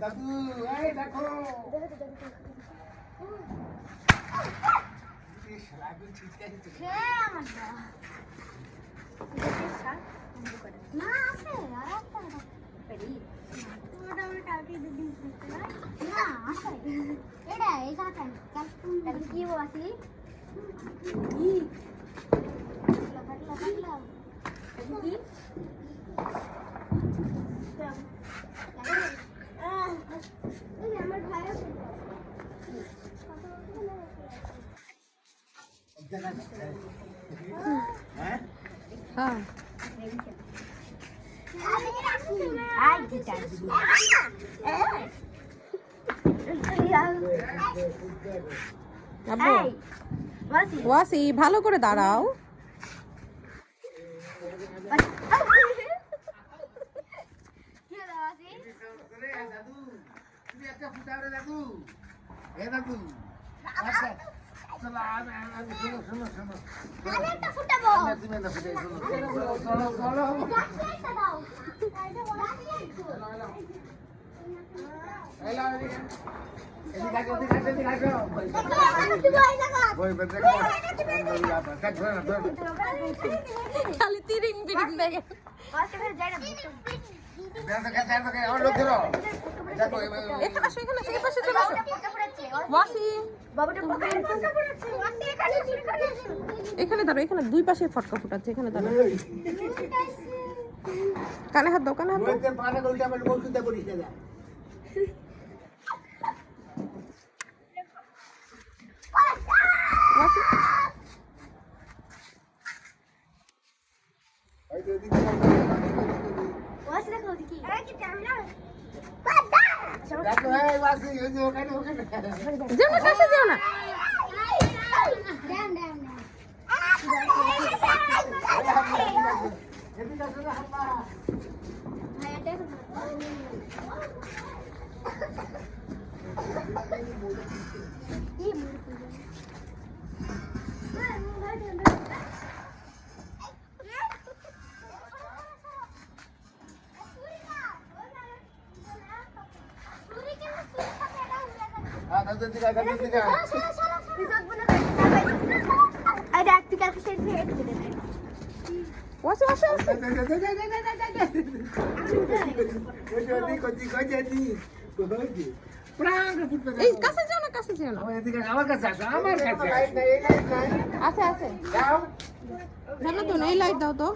দাদু এই দেখো হ্যাঁ ওয়াসি ভালো করে দাঁড়াও। খালি তিরিং বিরিং দেখে এখানে দাঁড়ো, এখানে দুই পাশে ফটকা ফুটাচ্ছে, এখানে দাঁড়ো। কানে হাত দাও, কানে হাত দাও। যেও না, কাছে যেও না। কাছে যেও না, কাছে যেও না। আছে আছে, জানো তো, এই লাইট দাও তো।